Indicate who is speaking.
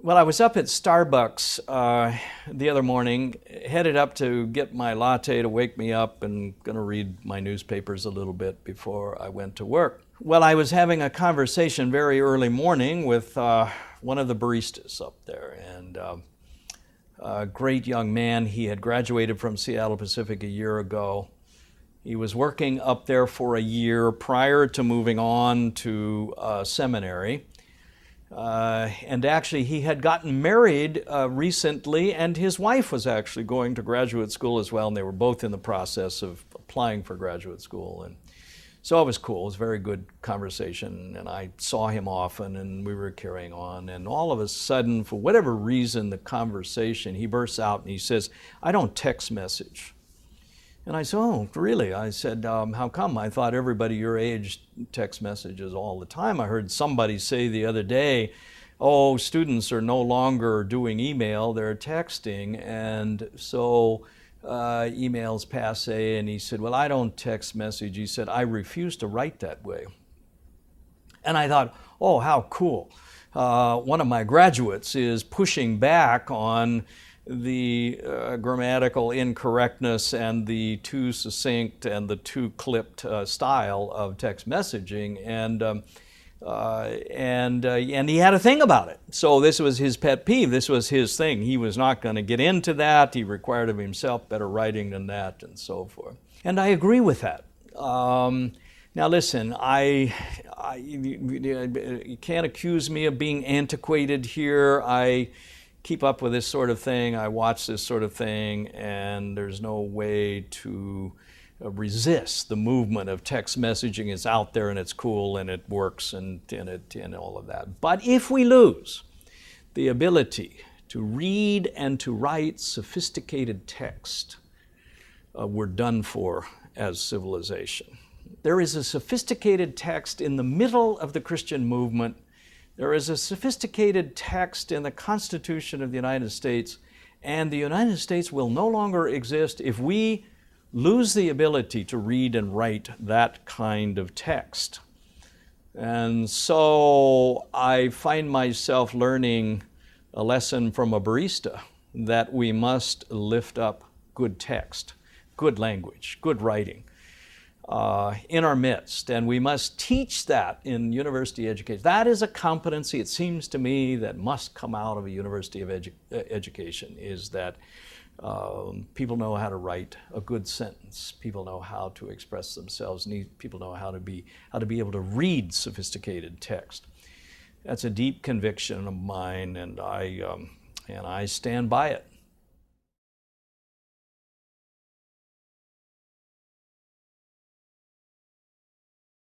Speaker 1: Well, I was up at Starbucks the other morning, headed up to get my latte to wake me up and going to read my newspapers a little bit before I went to work. Well, I was having a conversation very early morning with one of the baristas up there, and a great young man. He had graduated from Seattle Pacific a year ago. He was working up there for a year prior to moving on to seminary. And actually, he had gotten married recently, and his wife was actually going to graduate school as well, and they were both in the process of applying for graduate school. And so it was cool. It was a very good conversation, and I saw him often, and we were carrying on. And all of a sudden, for whatever reason, the conversation, he bursts out and he says, "I don't text message." And I said, "Oh, really?" I said, "How come? I thought everybody your age text messages all the time." I heard somebody say the other day, "Oh, students are no longer doing email, they're texting, and so email's passe." And he said, "Well, I don't text message." He said, "I refuse to write that way." And I thought, oh, how cool. One of my graduates is pushing back on the grammatical incorrectness and the too succinct and the too clipped style of text messaging, and he had a thing about it. So this was his pet peeve. This was his thing. He was not going to get into that. He required of himself better writing than that, and so forth. And I agree with that. Now listen, you can't accuse me of being antiquated here. I keep up with this sort of thing, I watch this sort of thing, and there's no way to resist the movement of text messaging. It's out there and it's cool and it works and all of that. But if we lose the ability to read and to write sophisticated text, we're done for as civilization. There is a sophisticated text in the middle of the Christian movement. There is a sophisticated text in the Constitution of the United States, and the United States will no longer exist if we lose the ability to read and write that kind of text. And so I find myself learning a lesson from a barista that we must lift up good text, good language, good writing in our midst, and we must teach that in university education. That is a competency, it seems to me, that must come out of a university of education, is that people know how to write a good sentence, people know how to express themselves, people know how to be able to read sophisticated text. That's a deep conviction of mine, and I stand by it.